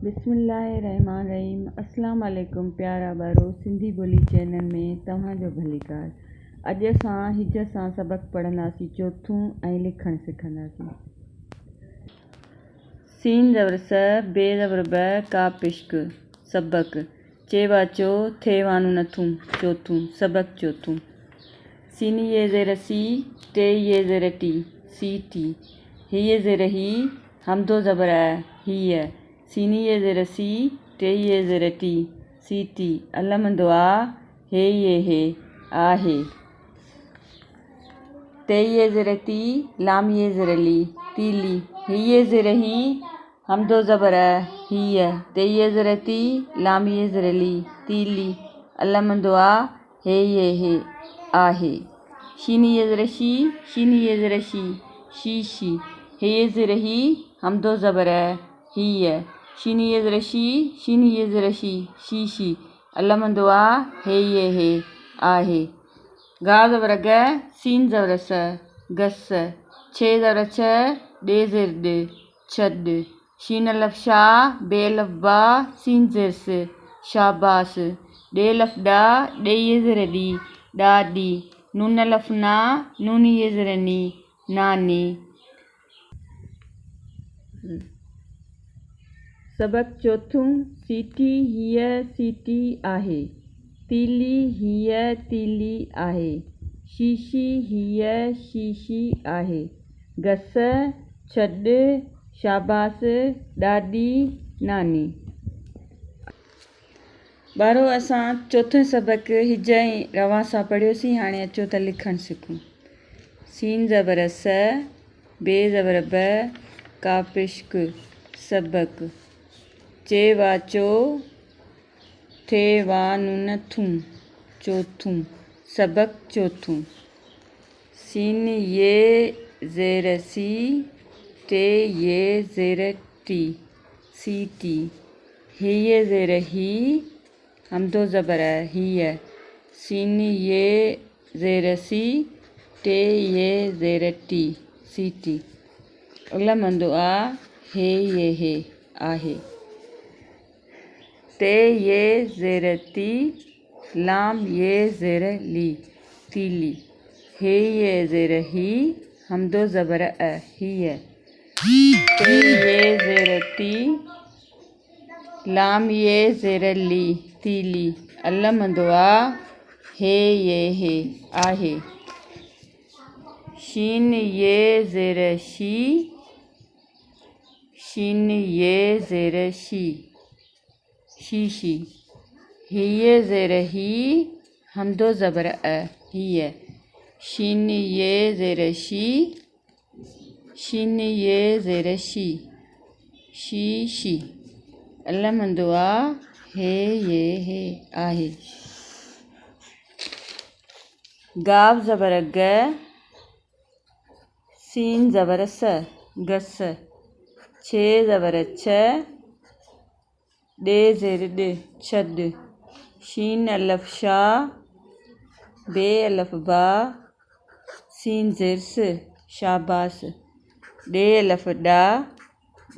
बिस्मिल्लाहिर्रहमानिर्रहीम। अस्सलाम वालेकुम प्यारा ॿारो, सिंधी ॿोली चैनल में तव्हांजो भलीकार। अॼु असां हिज सां सबक़ पढ़ंदासीं चोथों ऐं लिखणु सिखंदासीं। सीन ज़बर स, बे ज़बर ब, काफ इश्क। सबक चेवा चो, थे वानू नथूं। चौथों सबक चौथों। सीनी ये ज़ेर सी, टे ये ज़ेर टी, सी टी। ही ये ज़ेर ही, हमदो ज़बर ही है। सीनी ये ज़ेर सी, टे ये ज़ेर टी, सी टी। अलमंदो आ, हे ये हे, आहे। ते ये ज़ेर ती, लाम ये ज़ेर ली, तीली। ही ये ज़ेर ही, हमदो ज़बर ही है। ते ये ज़ेर ती, लाम ये ज़ेर ली, तीली। अलमंदो आ, हे ये हे, आहे। शीनी ये ज़ेर शी, शीनी ये ज़ेर शी, शी शी। हे ये ज़ेर ही, हमदो ज़बर ही है। शीनी ये ज़ेर शी, शीनी ये ज़ेर शी, शी शी। अलमंदो आ, हे ये हे, आहे। गा ज़बर ग, सीन ज़बर स, गस। छे ज़बर छ, डे ज़ेर ड, छड। शीन अलफ शा, बे अलफ बा, सीन ज़ेर स, शाबास। डे अलफ डा, डे ये ज़ेर डी, डा डी। नून अलफ ना, नूनी ये ज़ेर नी, नानी। सबक चौथों। सीटी हीअ सीटी आहे। तीली हीअ तीली आहे। शीशी हीअ शीशी आहे। गस, छड, शाबास, ॾाॾी, नानी। ॿारो असां चौथों सबक हिज ऐं रवां सां पढ़ियोसीं। हाणे अचो त लिखणु सिखूं। सीन ज़बर स, बे ज़बर ब, काफ इश्क। सबक चेवा चो, थे वानू नथूं। चौथों सबक चौथों। सीन ये ज़ेर सी, टे ये ज़ेर टी, सी टी। ही ये ज़ेर ही, हमदो ज़बर ही है। सीन ये ज़ेर सी, टे ये ज़ेर टी, सी टी। अलमंदो आ, हे ये हे, आहे। ते ये ज़ेर ती, लाम ये ज़ेर ली, तीली। हे ये ज़ेर ही, हमदो ज़बर ही है। ते ये ज़ेर ती, लाम ये ज़ेर ली, तीली। अलमंदो आ, हे ये हे, आहे। शीन ये ज़ेर शी, शीन ये ज़ेर शी, शीशी। ही ये ज़ेर ही, हमदो ज़बर ही है। शीन ये ज़ेर शी, शीन ये ज़ेर शी, शी शी। अलमंदो आ, हे ये हे, आहे। गाव ज़बर ग, सीन ज़बर स, गस। छे ज़बर छ, डे ज़ेर ड, छड। शीन अलफ शा, बे अलफ बा, सीन ज़ेर स, शाबास। डे अलफ डा,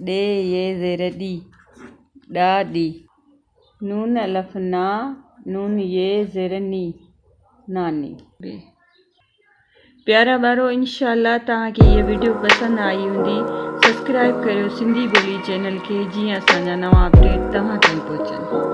डे ये ज़ेर डी, डा डी। नून अलफ ना, नून ये ज़ेर नी, नानी। प्यारा ॿारो, इंशाअल्लाह तव्हांखे इहा वीडियो पसंदि आई हूंदी। सब्सक्राइब करियो सिंधी ॿोली चैनल खे, जीअं असांजा नवां अपडेट तव्हां ताईं पहुचनि।